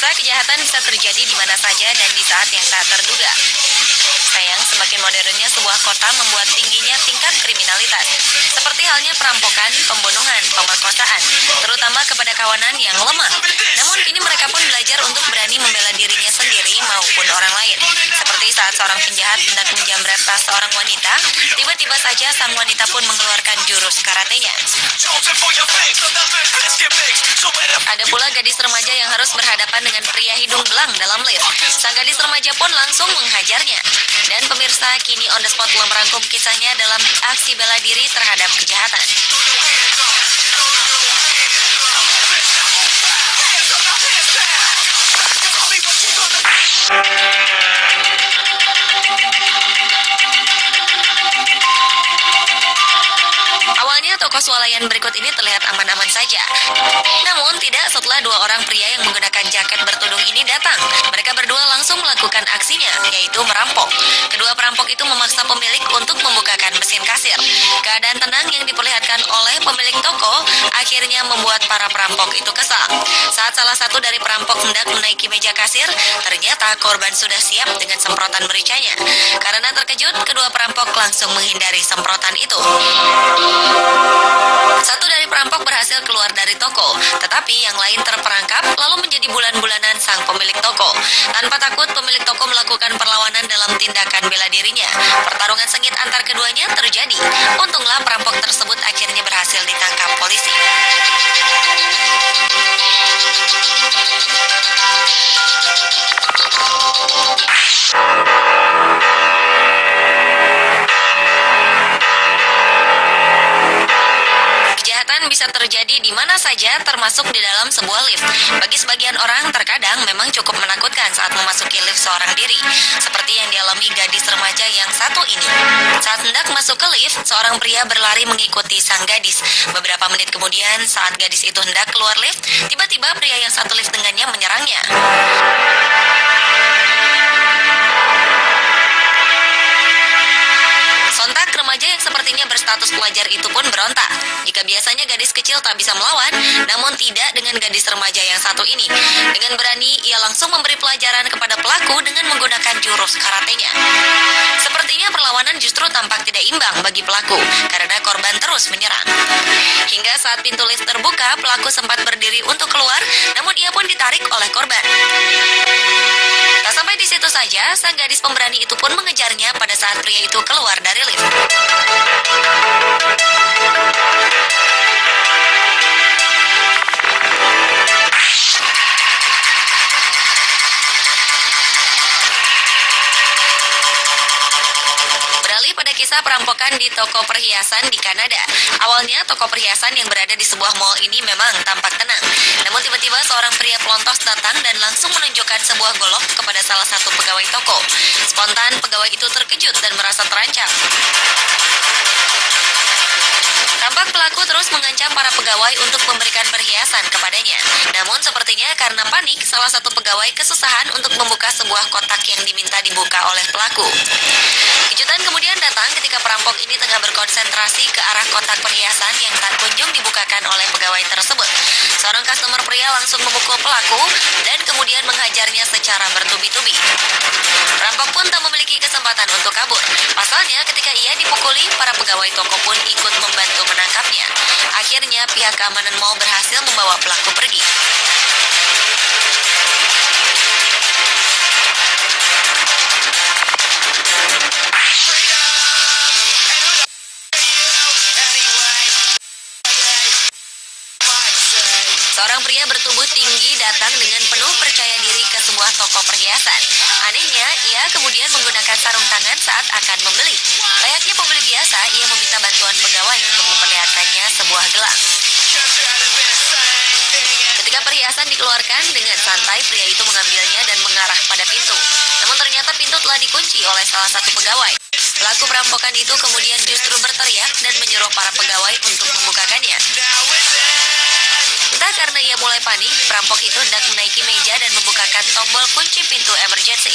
Pemirsa, kejahatan bisa terjadi di mana saja dan di saat yang tak terduga. Sayang, semakin modernnya sebuah kota membuat tingginya tingkat kriminalitas. Seperti halnya perampokan, pembunuhan, pemerkosaan, terutama kepada kawanan yang lemah. Namun kini mereka pun belajar untuk berani membela dirinya sendiri maupun orang lain. Seperti saat seorang penjahat hendak menjamret tas seorang wanita, tiba-tiba saja sang wanita pun mengeluarkan jurus karatenya. Ada pula gadis remaja yang harus berhadapan dengan pria hidung belang dalam lift. Sang gadis remaja pun langsung menghajarnya. Dan pemirsa, kini On The Spot telah merangkum kisahnya dalam aksi bela diri terhadap kejahatan. Awalnya toko swalayan berikut ini terlihat aman-aman saja. Namun tidak setelah dua orang pria yang menggunakan jaket bertudung ini datang. Mereka berdua langsung melakukan aksinya, yaitu merampok. Kedua perampok itu memaksa pemilik untuk membukakan mesin kasir. Keadaan tenang yang diperlihatkan oleh pemilik toko akhirnya membuat para perampok itu kesal. Saat salah satu dari perampok hendak menaiki meja kasir, ternyata korban sudah siap dengan semprotan mericanya. Karena terkejut, kedua perampok langsung menghindari semprotan itu. Satu dari perampok berhasil keluar dari toko, tetapi yang lain terperangkap lalu menjadi bulan-bulanan sang pemilik toko. Tanpa takut, pemilik toko melakukan perlawanan dalam tindakan bela dirinya. Pertarungan sengit antar keduanya terjadi. Untunglah perampok tersebut akhirnya berhasil ditangkap polisi. Bisa terjadi di mana saja, termasuk di dalam sebuah lift. Bagi sebagian orang, terkadang memang cukup menakutkan saat memasuki lift seorang diri, seperti yang dialami gadis remaja yang satu ini. Saat hendak masuk ke lift, seorang pria berlari mengikuti sang gadis. Beberapa menit kemudian, saat gadis itu hendak keluar lift, tiba-tiba pria yang satu lift dengannya menyerangnya. Sontak, remaja yang sepertinya berstatus pelajar itu pun berontak. Jika biasanya gadis kecil tak bisa melawan, namun tidak dengan gadis remaja yang satu ini. Dengan berani, ia langsung memberi pelajaran kepada pelaku dengan menggunakan jurus karatenya. Sepertinya perlawanan justru tampak tidak imbang bagi pelaku, karena korban terus menyerang. Hingga saat pintu lift terbuka, pelaku sempat berdiri untuk keluar, namun ia pun ditarik oleh korban. Tak sampai di situ saja, sang gadis pemberani itu pun mengejarnya pada saat pria itu keluar dari lift. Pada kisah perampokan di toko perhiasan di Kanada. Awalnya toko perhiasan yang berada di sebuah mall ini memang tampak tenang. Namun tiba-tiba seorang pria pelontos datang dan langsung menunjukkan sebuah golok kepada salah satu pegawai toko. Spontan pegawai itu terkejut dan merasa terancam. Tampak pelaku terus mengancam para pegawai untuk memberikan perhiasan kepadanya. Namun sepertinya karena panik, salah satu pegawai kesusahan untuk membuka sebuah kotak yang diminta dibuka oleh pelaku. Kejutan kemudian datang ketika perampok ini tengah berkonsentrasi ke arah kotak perhiasan yang tak kunjung dibukakan oleh pegawai tersebut. Seorang customer pria langsung memukul pelaku dan kemudian menghajarnya secara bertubi-tubi. Perampok pun tak memiliki kesempatan untuk kabur. Pasalnya ketika ia dipukuli, para pegawai toko pun ikut membantu menangkapnya. Akhirnya pihak keamanan mal berhasil membawa pelaku pergi. Seorang pria bertubuh tinggi datang dengan penuh percaya diri ke sebuah toko perhiasan. Anehnya, ia kemudian menggunakan sarung tangan saat akan membeli. Layaknya pembeli biasa, ia meminta bantuan pegawai untuk memperlihatkannya sebuah gelang. Ketika perhiasan dikeluarkan, dengan santai pria itu mengambilnya dan mengarah pada pintu. Namun ternyata pintu telah dikunci oleh salah satu pegawai. Pelaku perampokan itu kemudian justru berteriak dan menyuruh para pegawai untuk membukakannya. Entah karena ia mulai panik, perampok itu hendak menaiki meja dan membukakan tombol kunci pintu emergency.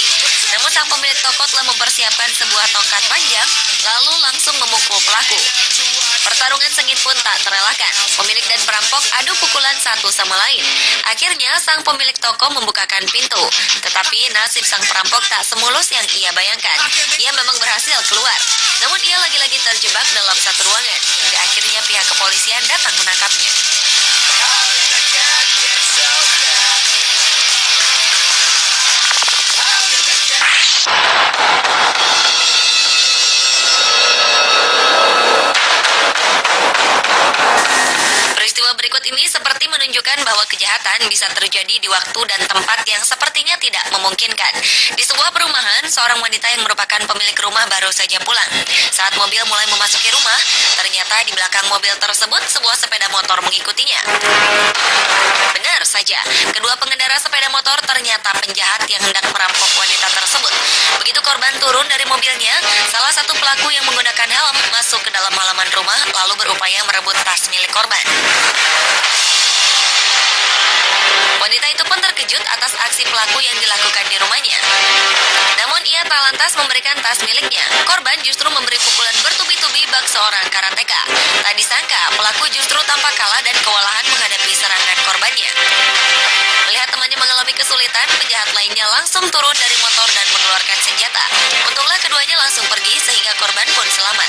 Namun sang pemilik toko telah mempersiapkan sebuah tongkat panjang, lalu langsung memukul pelaku. Pertarungan sengit pun tak terelakkan. Pemilik dan perampok adu pukulan satu sama lain. Akhirnya sang pemilik toko membukakan pintu. Tetapi nasib sang perampok tak semulus yang ia bayangkan. Ia memang berhasil keluar. Namun ia lagi-lagi terjebak dalam satu ruangan. Hingga akhirnya pihak kepolisian datang menangkapnya. Peristiwa berikut ini seperti menunjukkan bahwa kejahatan bisa terjadi di waktu dan tempat yang sepertinya tidak memungkinkan. Di sebuah perumahan, seorang wanita yang merupakan pemilik rumah baru saja pulang. Saat mobil mulai memasuki rumah, ternyata di belakang mobil tersebut sebuah sepeda motor mengikutinya. Benar saja, kedua pengendara sepeda motor ternyata penjahat yang hendak merampok wanita tersebut. Begitu korban turun dari mobilnya, salah satu pelaku yang menggunakan helm masuk ke dalam halaman rumah lalu berupaya merebut tas milik korban. Wanita itu pun terkejut atas aksi pelaku yang dilakukan di rumahnya. Namun ia tak lantas memberikan tas miliknya. Korban justru memberi pukulan bertubi-tubi bak seorang karateka. Tak disangka pelaku justru tampak kalah dan kewalahan menghadapi serangan korbannya. Melihat temannya mengalami kesulitan, penjahat lainnya langsung turun dari motor dan mengeluarkan senjata. Untunglah keduanya langsung pergi sehingga korban pun selamat.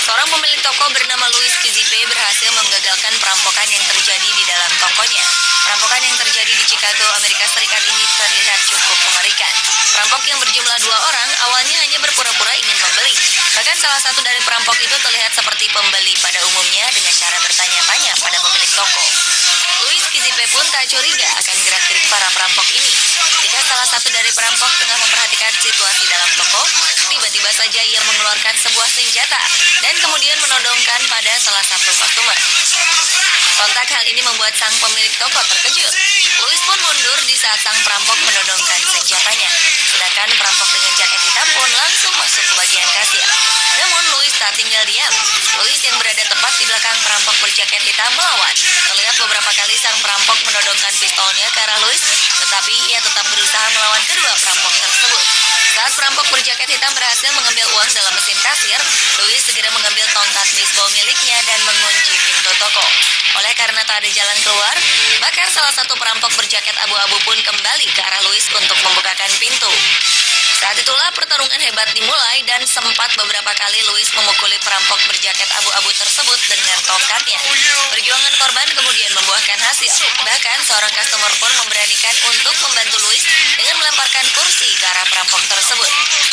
Seorang pemilik toko bernama Louis Kizipe berhasil menggagalkan perampokan yang terjadi di dalam tokonya. Perampokan yang terjadi di Chicago, Amerika Serikat ini terlihat cukup mengerikan. Perampok yang berjumlah 2 orang awalnya hanya berpura-pura ingin membeli. Bahkan salah satu dari perampok itu terlihat seperti pembeli pada umumnya dengan cara bertanya-tanya pada pemilik toko. Louis Kizipe pun tak curiga akan gerak-gerik para perampok ini. Ketika salah satu dari perampok tengah memperhatikan situasi dalam toko, tiba-tiba saja ia mengeluarkan sebuah senjata dan kemudian menodongkan pada salah satu customer. Sontak hal ini membuat sang pemilik toko terkejut. Louis pun mundur di saat sang perampok menodongkan senjatanya. Sedangkan perampok dengan jaket hitam pun langsung masuk ke bagian kasir. Namun Louis tak tinggal diam. Louis yang berada tepat di belakang perampok berjaket hitam melawan. Terlihat beberapa kali sang perampok menodongkan pistolnya ke arah Louis, tetapi ia tetap berusaha melawan kedua perampok tersebut. Saat perampok berjaket hitam berhasil mengambil uang dalam mesin kasir, Louis segera mengambil tongkat baseball miliknya dan mengunci pintu toko. Oleh karena tak ada jalan keluar, bahkan salah satu perampok berjaket abu-abu pun kembali ke arah Louis untuk membukakan pintu. Saat itulah pertarungan hebat dimulai dan sempat beberapa kali Louis memukuli perampok berjaket abu-abu tersebut dengan tongkatnya. Perjuangan korban kemudian membuahkan hasil. Bahkan seorang customer pun memberanikan untuk membantu Louis dengan melemparkan kursi ke arah perampok tersebut.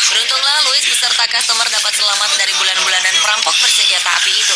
Beruntunglah Louis beserta customer dapat selamat dari bulan-bulanan perampok bersenjata api itu.